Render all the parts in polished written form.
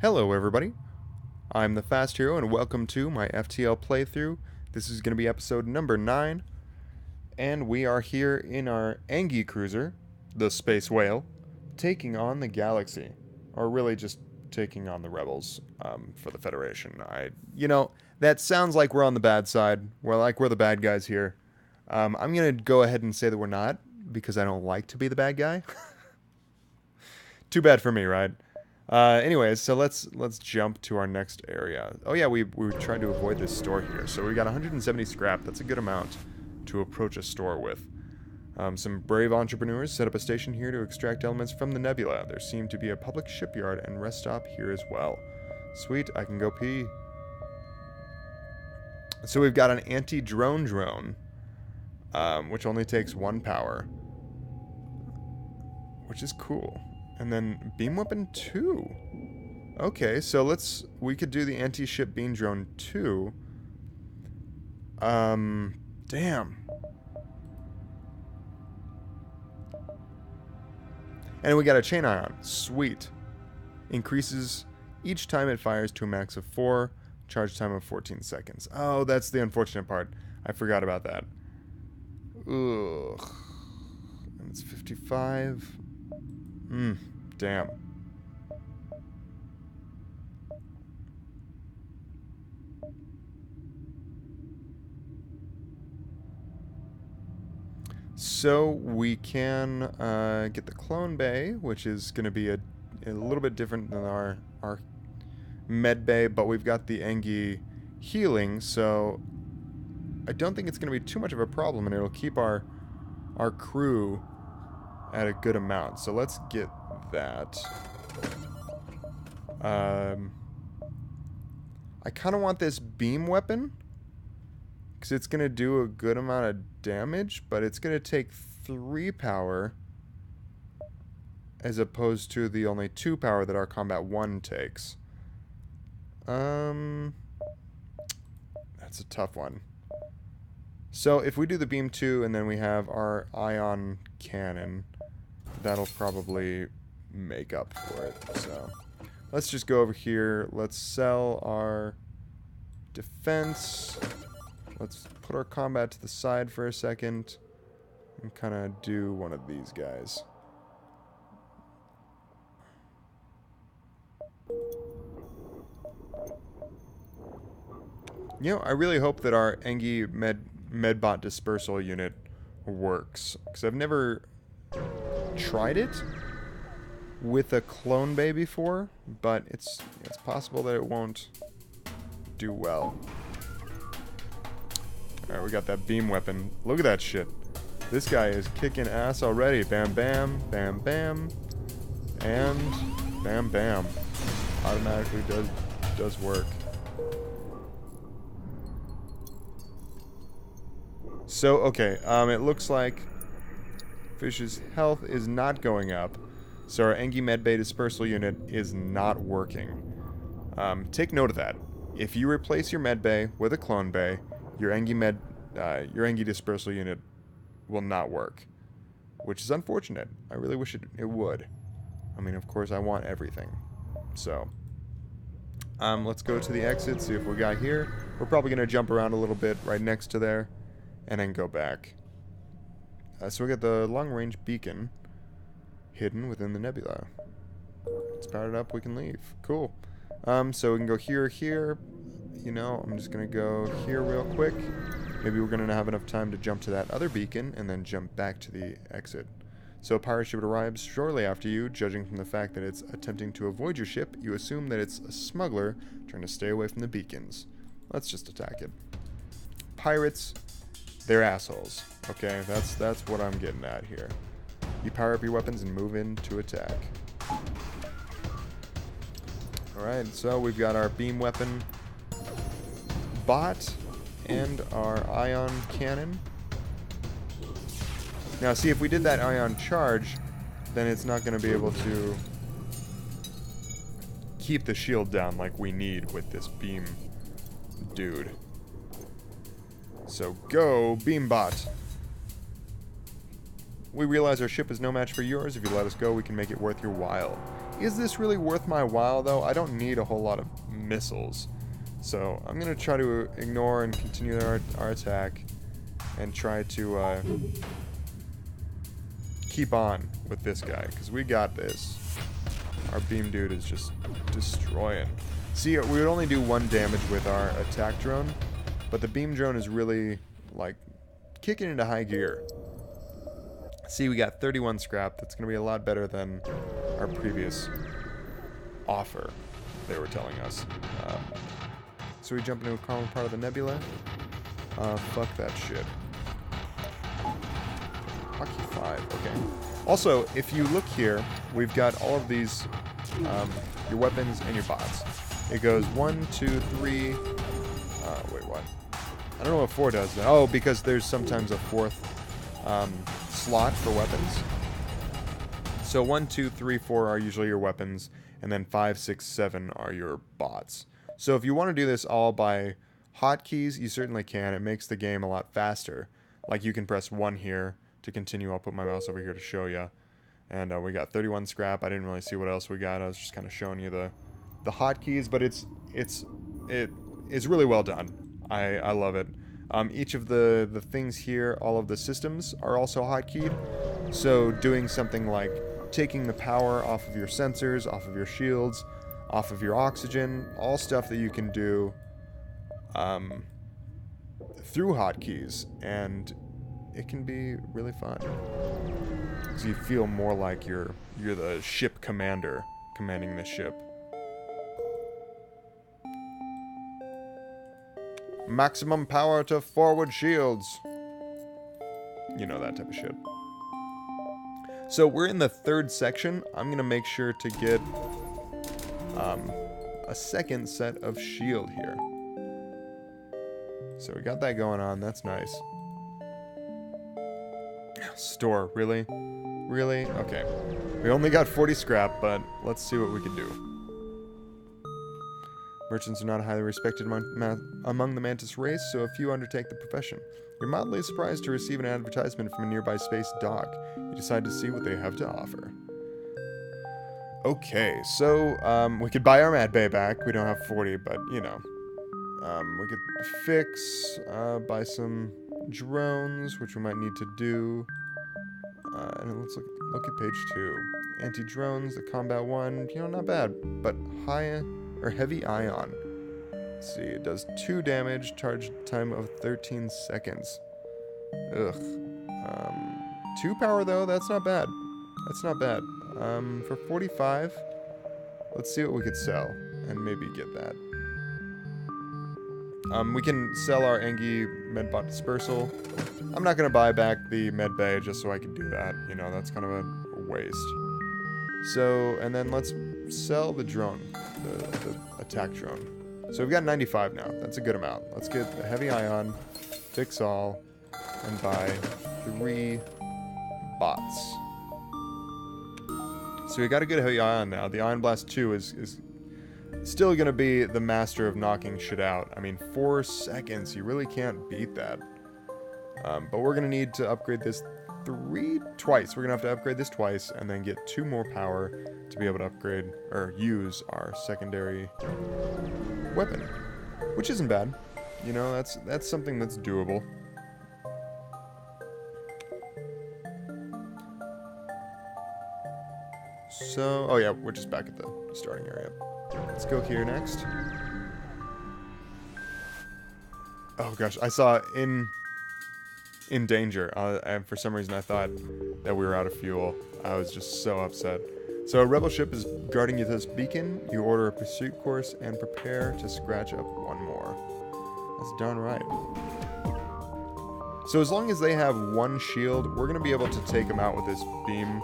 Hello everybody, I'm the Fast Hero and welcome to my FTL playthrough. This is going to be episode number 9, and we are here in our Angie cruiser, the Space Whale, taking on the Galaxy. Or really just taking on the rebels for the Federation. That sounds like we're on the bad side. We're the bad guys here. I'm going to go ahead and say that we're not, because I don't like to be the bad guy. Too bad for me, right? Anyways, so let's jump to our next area. Oh yeah, we tried to avoid this store here. So we got 170 scrap. That's a good amount to approach a store with. Some brave entrepreneurs set up a station here to extract elements from the nebula. There seemed to be a public shipyard and rest stop here as well. Sweet, I can go pee. So we've got an anti-drone drone, which only takes 1 power, which is cool. And then beam weapon 2. Okay, so we could do the anti-ship beam drone 2. Damn. And we got a chain ion. Sweet. Increases each time it fires to a max of 4. Charge time of 14 seconds. Oh, that's the unfortunate part. I forgot about that. Ugh. And it's 55. Damn. So we can get the clone bay, which is going to be a little bit different than our med bay, but we've got the Engi healing, so I don't think it's going to be too much of a problem, and it'll keep our crew at a good amount. So let's get that. I kind of want this beam weapon, because it's going to do a good amount of damage, but it's going to take 3 power as opposed to the only 2 power that our combat 1 takes. That's a tough one. So if we do the beam 2 and then we have our ion cannon, that'll probably make up for it. So let's just go over here. Let's sell our defense. Let's put our combat to the side for a second and kind of do one of these guys. I really hope that our Engi Medbot dispersal unit works, because I've never tried it with a clone bay before, but it's possible that it won't do well. Alright, we got that beam weapon. Look at that shit. This guy is kicking ass already. Bam, bam, bam, bam, and bam, bam. Automatically does work. So, okay, it looks like Fish's health is not going up, so our Engi Medbay dispersal unit is not working. Take note of that. If you replace your Medbay with a clone bay, your Engi dispersal unit will not work, which is unfortunate. I really wish it would. I mean, of course, I want everything. So, let's go to the exit, see what we got here. We're probably going to jump around a little bit right next to there, and then go back. So we got the long-range beacon hidden within the nebula. It's powered up, we can leave. Cool. So we can go here. I'm just going to go here real quick. Maybe we're going to have enough time to jump to that other beacon and then jump back to the exit. So a pirate ship arrives shortly after you. Judging from the fact that it's attempting to avoid your ship, you assume that it's a smuggler trying to stay away from the beacons. Let's just attack it. Pirates, they're assholes. Okay, that's what I'm getting at here. You power up your weapons and move in to attack. Alright, so we've got our beam weapon bot and our ion cannon. Now see, if we did that ion charge, then it's not going to be able to keep the shield down like we need with this beam dude. So go, beambot. We realize our ship is no match for yours. If you let us go, we can make it worth your while. Is this really worth my while, though? I don't need a whole lot of missiles. So I'm going to try to ignore and continue our attack and try to keep on with this guy, because we got this. Our beam dude is just destroying. See, we would only do 1 damage with our attack drone, but the beam drone is really, like, kicking into high gear. See, we got 31 scrap. That's going to be a lot better than our previous offer they were telling us. So we jump into a common part of the nebula. Fuck that shit. Hockey 5, okay. Also, if you look here, we've got all of these, your weapons and your bots. It goes 1, 2, 3, wait, what? I don't know what 4 does. Oh, because there's sometimes a 4th slot for weapons. So 1, 2, 3, 4 are usually your weapons, and then 5, 6, 7 are your bots. So if you want to do this all by hotkeys, you certainly can. It makes the game a lot faster. Like, you can press 1 here to continue. I'll put my mouse over here to show you. And we got 31 scrap. I didn't really see what else we got. I was just kind of showing you the hotkeys, but it is really well done. I love it. Each of the things here, all of the systems are also hotkeyed. So doing something like taking the power off of your sensors, off of your shields, off of your oxygen, all stuff that you can do through hotkeys, and it can be really fun. So you feel more like you're the ship commander commanding the ship. Maximum power to forward shields. You know, that type of shit. So we're in the 3rd section. I'm going to make sure to get a second set of shield here. So we got that going on. That's nice. Store, really? Really? Okay. We only got 40 scrap, but let's see what we can do. Merchants are not highly respected among the Mantis race, so a few undertake the profession. You're mildly surprised to receive an advertisement from a nearby space dock. You decide to see what they have to offer. Okay, so we could buy our Mad Bay back. We don't have 40, but, you know. We could fix, buy some drones, which we might need to do. And let's look at page 2. Anti-drones, the combat one, you know, not bad. But heavy ion. Let's see, it does 2 damage, charge time of 13 seconds. Ugh. 2 power though, that's not bad. That's not bad. For 45, let's see what we could sell, and maybe get that. We can sell our Engi Medbot Dispersal. I'm not going to buy back the Medbay just so I can do that. You know, that's kind of a waste. So, and then let's sell the drone, the attack drone. So we've got 95 now. That's a good amount. Let's get the heavy ion, fix all, and buy 3 bots. So we got a good heavy ion now. The Ion Blast 2 is still going to be the master of knocking shit out. I mean, 4 seconds. You really can't beat that. But we're going to need to upgrade this twice. We're going to have to upgrade this twice and then get 2 more power to be able to upgrade or use our secondary weapon, which isn't bad. You know, that's something that's doable. So, oh yeah, we're just back at the starting area. Let's go here next. Oh gosh, I saw in danger, and for some reason I thought that we were out of fuel. I was just so upset. So a rebel ship is guarding you this beacon. You order a pursuit course and prepare to scratch up 1 more. That's darn right. So as long as they have 1 shield, we're going to be able to take them out with this beam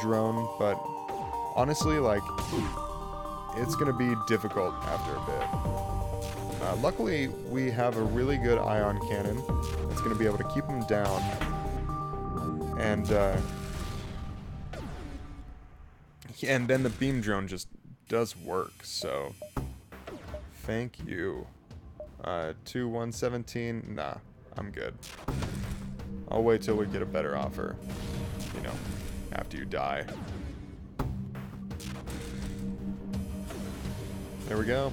drone, but honestly, like, it's going to be difficult after a bit. Luckily, we have a really good ion cannon that's going to be able to keep them down. And then the beam drone just does work, so thank you. 117, nah, I'm good. I'll wait till we get a better offer, you know, after you die. There we go.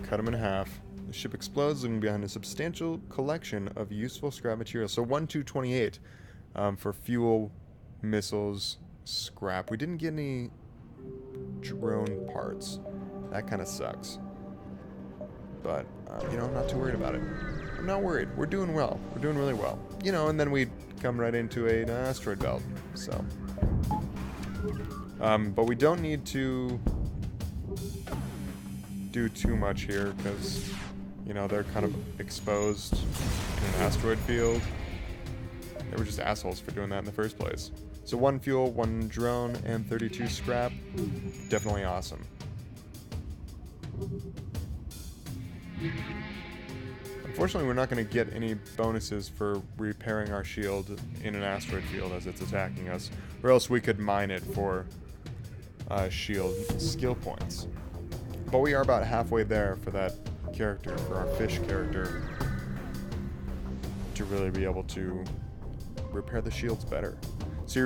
Cut him in half. The ship explodes, leaving behind a substantial collection of useful scrap material. So 1,228 for fuel, missiles, scrap. We didn't get any drone parts. That kind of sucks. But, you know, I'm not too worried about it. I'm not worried. We're doing well. We're doing really well. You know, and then we come right into an asteroid belt. So, but we don't need to do too much here because, you know, they're kind of exposed in an asteroid field. They were just assholes for doing that in the first place. So 1 fuel, 1 drone, and 32 scrap. Definitely awesome. Unfortunately, we're not going to get any bonuses for repairing our shield in an asteroid field as it's attacking us, or else we could mine it for shield skill points. But we are about halfway there for that character, for our fish character, to really be able to repair the shields better. So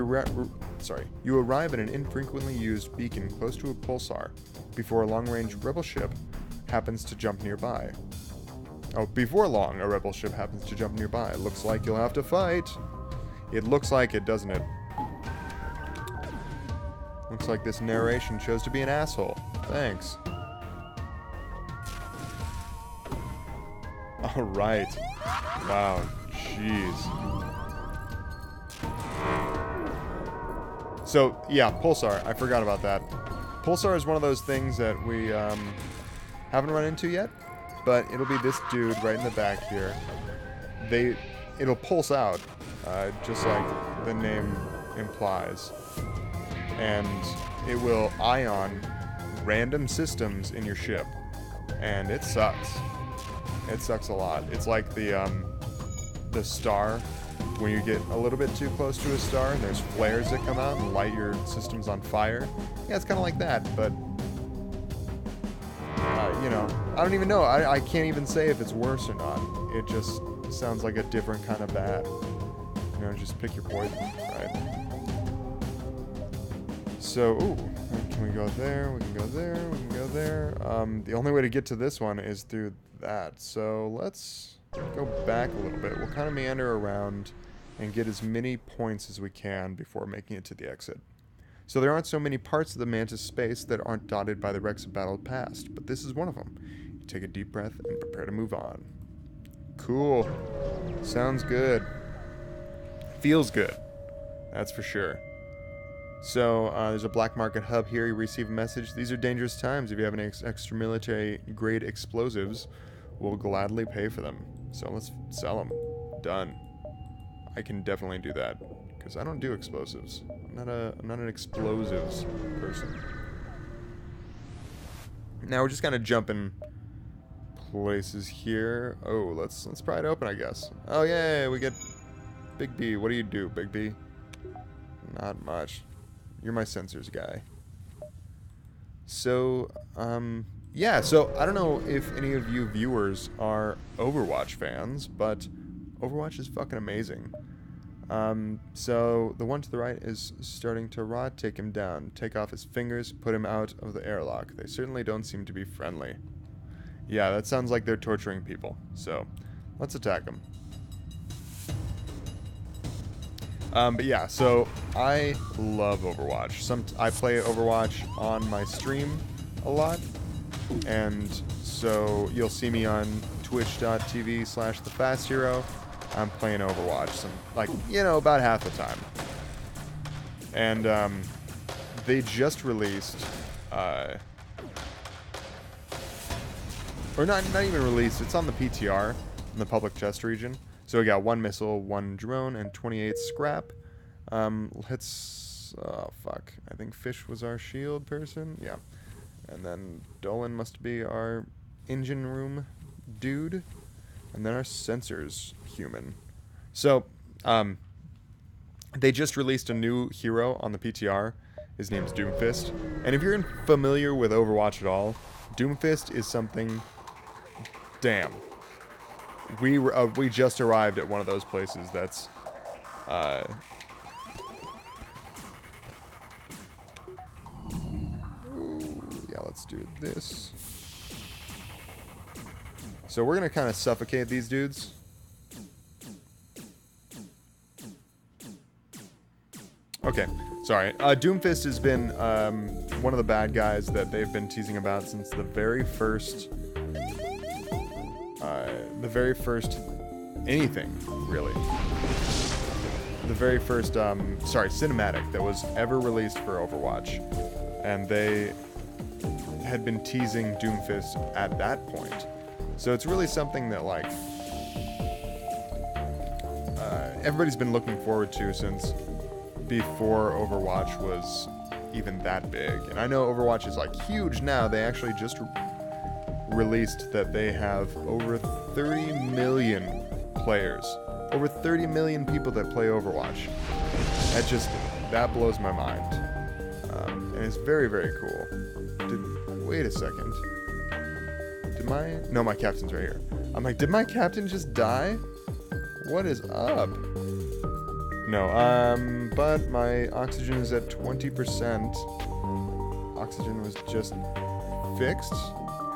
you arrive at an infrequently used beacon close to a pulsar before a long-range rebel ship happens to jump nearby. Oh, before long, a rebel ship happens to jump nearby. Looks like you'll have to fight. It looks like it, doesn't it? Looks like this narration chose to be an asshole. Thanks. Alright. Wow. Jeez. So, yeah, Pulsar. I forgot about that. Pulsar is one of those things that we haven't run into yet. But it'll be this dude right in the back here. It'll pulse out, just like the name implies. And it will ion random systems in your ship. And it sucks. It sucks a lot. It's like the star, when you get a little bit too close to a star and there's flares that come out and light your systems on fire. Yeah, it's kind of like that, but you know, I don't even know. I can't even say if it's worse or not. It just sounds like a different kind of bad. You know, just pick your poison, right? So, ooh, can we go there? We can go there. We can go there. The only way to get to this one is through that. So let's go back a little bit. We'll kind of meander around and get as many points as we can before making it to the exit. So there aren't so many parts of the Mantis space that aren't dotted by the wrecks of battle past, but this is one of them. You take a deep breath and prepare to move on. Cool. Sounds good. Feels good. That's for sure. So there's a black market hub here. You receive a message. These are dangerous times. If you have any extra military grade explosives, we'll gladly pay for them. So let's sell them. Done. I can definitely do that because I don't do explosives. I'm not an explosives person. Now we're just kind of jumping places here. Oh, let's pry it open, I guess. Oh yeah, we get Big B. What do you do, Big B? Not much. You're my sensors guy. So, yeah. So I don't know if any of you viewers are Overwatch fans, but Overwatch is fucking amazing. So the one to the right is starting to rot. Take him down. Take off his fingers. Put him out of the airlock. They certainly don't seem to be friendly. Yeah, that sounds like they're torturing people. So let's attack them. But yeah, so I love Overwatch. I play Overwatch on my stream a lot. And so you'll see me on twitch.tv/thefasthero. I'm playing Overwatch, about half the time. And they just released, or not even released. It's on the PTR in the public chest region. So we got 1 missile, 1 drone, and 28 scrap. Oh fuck! I think Fish was our shield person. Yeah, and then Dolan must be our engine room dude. And then our sensors human. So, they just released a new hero on the PTR. His name's Doomfist. And if you're familiar with Overwatch at all, Doomfist is something... Damn. We just arrived at one of those places that's... Ooh, yeah, let's do this. So we're going to kind of suffocate these dudes. Okay, sorry. Doomfist has been one of the bad guys that they've been teasing about since the very first anything, really. The very first, cinematic that was ever released for Overwatch. And they had been teasing Doomfist at that point. So it's really something that, like, everybody's been looking forward to since before Overwatch was even that big. And I know Overwatch is, like, huge now. They actually just released that they have over 30 million players. Over 30 million people that play Overwatch. That blows my mind. And it's very, very cool. Wait a second. No, my captain's right here. I'm like, did my captain just die? What is up? No, but my oxygen is at 20%. Oxygen was just fixed.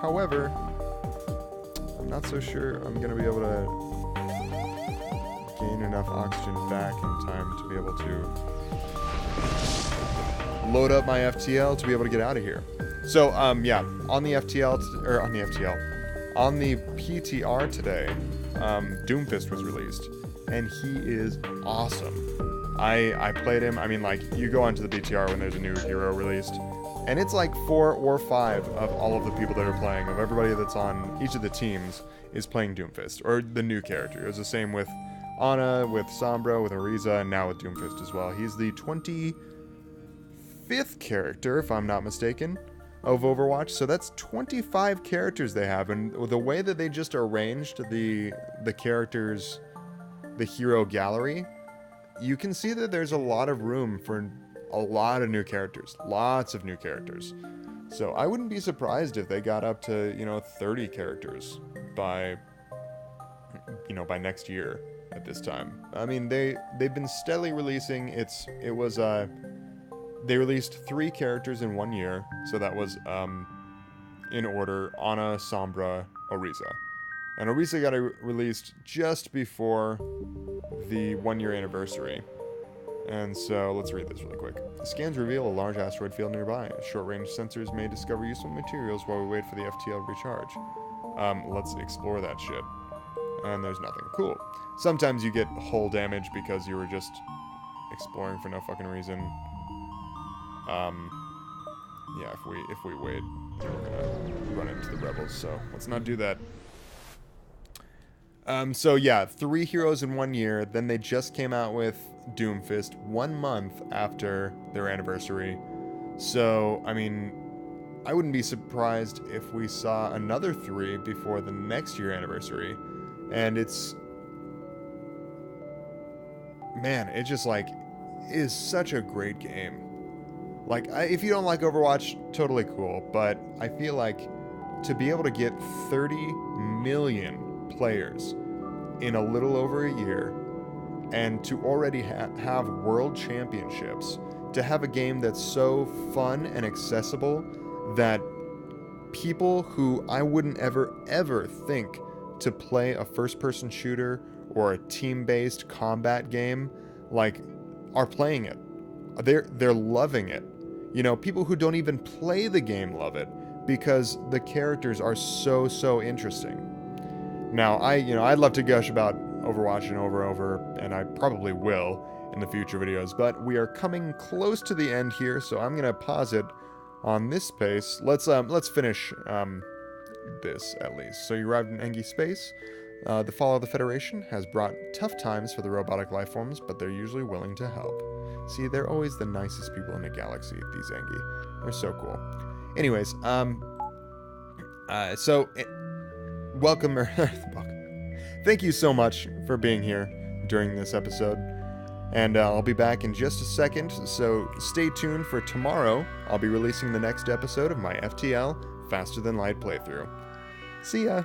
However, I'm not so sure I'm going to be able to gain enough oxygen back in time to be able to load up my FTL to be able to get out of here. So, yeah, on the PTR today, Doomfist was released, and he is awesome. I played him. I mean, like, you go onto the PTR when there's a new hero released, and it's like 4 or 5 of all of the people that are playing, of everybody that's on each of the teams, is playing Doomfist, or the new character. It was the same with Ana, with Sombra, with Ariza, and now with Doomfist as well. He's the 25th character, if I'm not mistaken, of Overwatch. So that's 25 characters they have, and the way that they just arranged the characters, the hero gallery, you can see that there's a lot of room for a lot of new characters. Lots of new characters. So I wouldn't be surprised if they got up to, 30 characters by next year at this time. I mean, they've been steadily releasing. They released 3 characters in 1 year, so that was, in order, Ana, Sombra, Oriza. And Oriza got released just before the 1-year anniversary. And so, let's read this really quick. The scans reveal a large asteroid field nearby. Short-range sensors may discover useful materials while we wait for the FTL recharge. Let's explore that shit. And there's nothing. Cool. Sometimes you get hull damage because you were just exploring for no fucking reason. Yeah, if we wait, we're gonna run into the rebels, so let's not do that. So yeah, 3 heroes in 1 year, then they just came out with Doomfist 1 month after their anniversary. So, I mean, I wouldn't be surprised if we saw another 3 before the next year anniversary. And it's... Man, it just, like, is such a great game. Like, if you don't like Overwatch, totally cool, but I feel like to be able to get 30 million players in a little over a year, and to already have world championships, to have a game that's so fun and accessible that people who I wouldn't ever think to play a first-person shooter or a team-based combat game, like, are playing it. They're loving it. People who don't even play the game love it because the characters are so interesting. Now, I'd love to gush about Overwatch and over, and I probably will in the future videos, but we are coming close to the end here, so I'm gonna pause it on this space. Let's finish this at least. So you arrived in Engi space. The fall of the Federation has brought tough times for the robotic lifeforms, but they're usually willing to help. See, they're always the nicest people in the galaxy, these Engi. They're so cool. Anyways, welcome. Thank you so much for being here during this episode. And I'll be back in just a second, so stay tuned for tomorrow. I'll be releasing the next episode of my FTL Faster Than Light playthrough. See ya!